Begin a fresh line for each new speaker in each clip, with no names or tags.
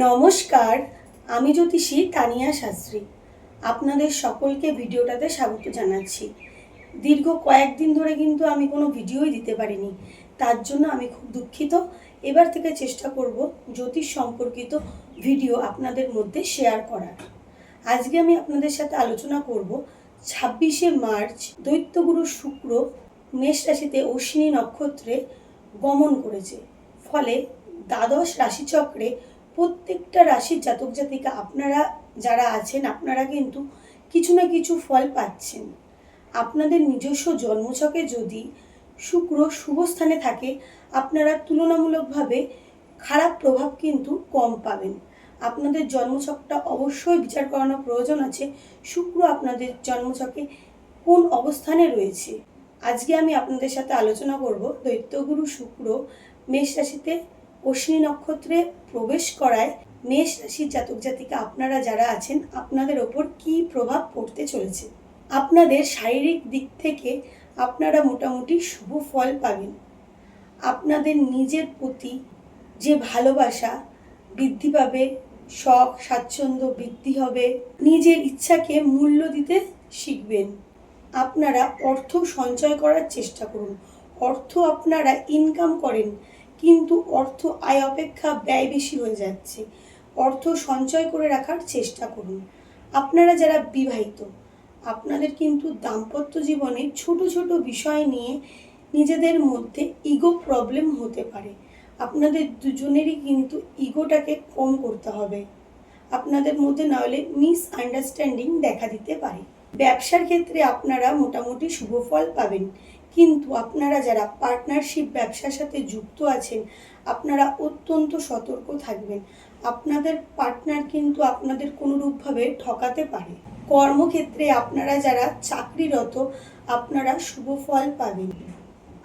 নমস্কার, আমি জ্যোতিষী তানিয়া শাস্ত্রী। আপনাদের সকলকে ভিডিওটাতে স্বাগত জানাচ্ছি। দীর্ঘ কয়েকদিন ধরে কিন্তু আমি কোনো ভিডিওই দিতে পারিনি, তার জন্য আমি খুব দুঃখিত। এবার থেকে চেষ্টা করব জ্যোতিষ সম্পর্কিত ভিডিও আপনাদের মধ্যে শেয়ার করার। আজকে আমি আপনাদের সাথে আলোচনা করব 26শে মার্চ দৈত্যগুরু শুক্র মেষ রাশিতে অশ্বিনী নক্ষত্রে গমন করেছে। ফলে দ্বাদশ রাশিচক্রে প্রত্যেকটা রাশির জাতক জাতিকা আপনারা যারা আছেন আপনারা কিন্তু কিছু না কিছু ফল পাচ্ছেন। আপনাদের নিজস্ব জন্মছকে যদি শুক্র শুভ স্থানে থাকে আপনারা তুলনামূলকভাবে খারাপ প্রভাব কিন্তু কম পাবেন। আপনাদের জন্মছকটা অবশ্যই বিচার করানোর প্রয়োজন আছে, শুক্র আপনাদের জন্মছকে কোন অবস্থানে রয়েছে। আজকে আমি আপনাদের সাথে আলোচনা করব দৈত্যগুরু শুক্র মেষ রাশিতে অশ্বিনী নক্ষত্রে প্রবেশ করায় মেষ রাশির জাতক জাতিকা আপনারা যারা আছেন আপনাদের ওপর কী প্রভাব পড়তে চলেছে। আপনাদের শারীরিক দিক থেকে আপনারা মোটামুটি শুভ ফল পাবেন। আপনাদের নিজের প্রতি যে ভালোবাসা বৃদ্ধি পাবে, শখ স্বাচ্ছন্দ্য বৃদ্ধি হবে, নিজের ইচ্ছাকে মূল্য দিতে শিখবেন। আপনারা অর্থ সঞ্চয় করার চেষ্টা করুন। অর্থ আপনারা ইনকাম করেন কিন্তু অর্থ আয় অপেক্ষা ব্যয় বেশি হয়ে যাচ্ছে। অর্থ সঞ্চয় করে রাখার চেষ্টা করুন। আপনারা যারা বিবাহিত আপনাদের কিন্তু দাম্পত্য জীবনে ছোট ছোট বিষয় নিয়ে নিজেদের মধ্যে ইগো প্রবলেম হতে পারে। আপনাদের দুজনেরই কিন্তু ইগোটাকে কম করতে হবে। আপনাদের মধ্যে নাহলে মিসআন্ডারস্ট্যান্ডিং দেখা দিতে পারে। ব্যবসার ক্ষেত্রে আপনারা মোটামুটি শুভ ফল পাবেন, কিন্তু আপনারা যারা পার্টনারশিপ ব্যবসার সাথে যুক্ত আছেন আপনারা অত্যন্ত সতর্ক থাকবেন। আপনাদের পার্টনার কিন্তু আপনাদের কোনোরূপভাবে ঠকাতে পারে। কর্মক্ষেত্রে আপনারা যারা চাকরিরত আপনারা শুভ ফল পাবেন।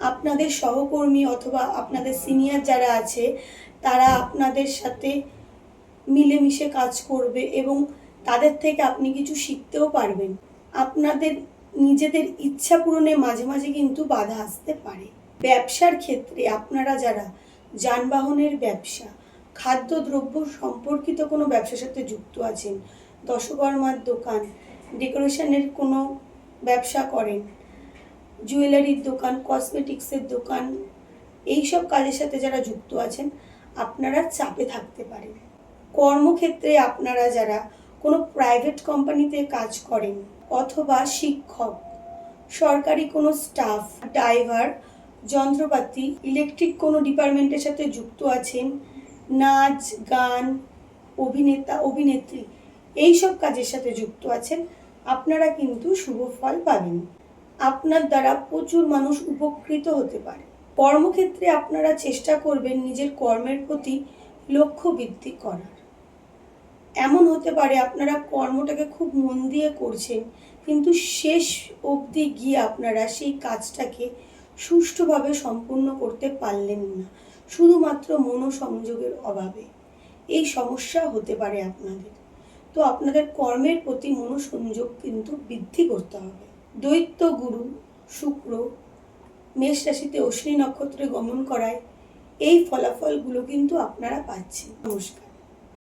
আপনাদের সহকর্মী অথবা আপনাদের সিনিয়র যারা আছে তারা আপনাদের সাথে মিলেমিশে কাজ করবে এবং তাদের থেকে আপনি কিছু শিখতেও পারবেন। আপনাদের নিজেদের ইচ্ছা পূরণে মাঝে মাঝে কিন্তু বাধা আসতে পারে। ব্যবসার ক্ষেত্রে আপনারা যারা যানবাহনের ব্যবসা, খাদ্যদ্রব্য সম্পর্কিত কোনো ব্যবসার সাথে যুক্ত আছেন, দশকর্মার দোকান, ডেকোরেশনের কোনো ব্যবসা করেন, জুয়েলারির দোকান, কসমেটিক্সের দোকান, এইসব কাজের সাথে যারা যুক্ত আছেন আপনারা চাপে থাকতে পারেন। কর্মক্ষেত্রে আপনারা যারা কোনো প্রাইভেট কোম্পানিতে কাজ করেন অথবা শিক্ষক, সরকারি কোনো স্টাফ, ড্রাইভার, যন্ত্রপাতি, ইলেকট্রিক কোনো ডিপার্টমেন্টের সাথে যুক্ত আছেন, নাচ গান, অভিনেতা অভিনেত্রী এইসব কাজের সাথে যুক্ত আছেন আপনারা কিন্তু শুভ ফল পাবেন। আপনার দ্বারা প্রচুর মানুষ উপকৃত হতে পারে। কর্মক্ষেত্রে আপনারা চেষ্টা করবেন নিজের কর্মের প্রতি লক্ষ্য বৃদ্ধি করার। এমন হতে পারে আপনারা কর্মটাকে খুব মন দিয়ে করছেন কিন্তু শেষ অবধি গিয়ে আপনারা সেই কাজটাকে সুষ্ঠুভাবে সম্পূর্ণ করতে পারলেন না, শুধুমাত্র মনোসংযোগের অভাবে। এই সমস্যা হতে পারে আপনাদের। তো আপনাদের কর্মের প্রতি মনোসংযোগ কিন্তু বৃদ্ধি করতে হবে। দৈত্য গুরু শুক্র মেষ রাশিতে অশ্বিনী নক্ষত্রে গমন করায় এই ফলাফলগুলো কিন্তু আপনারা পাচ্ছেন। নমস্কার।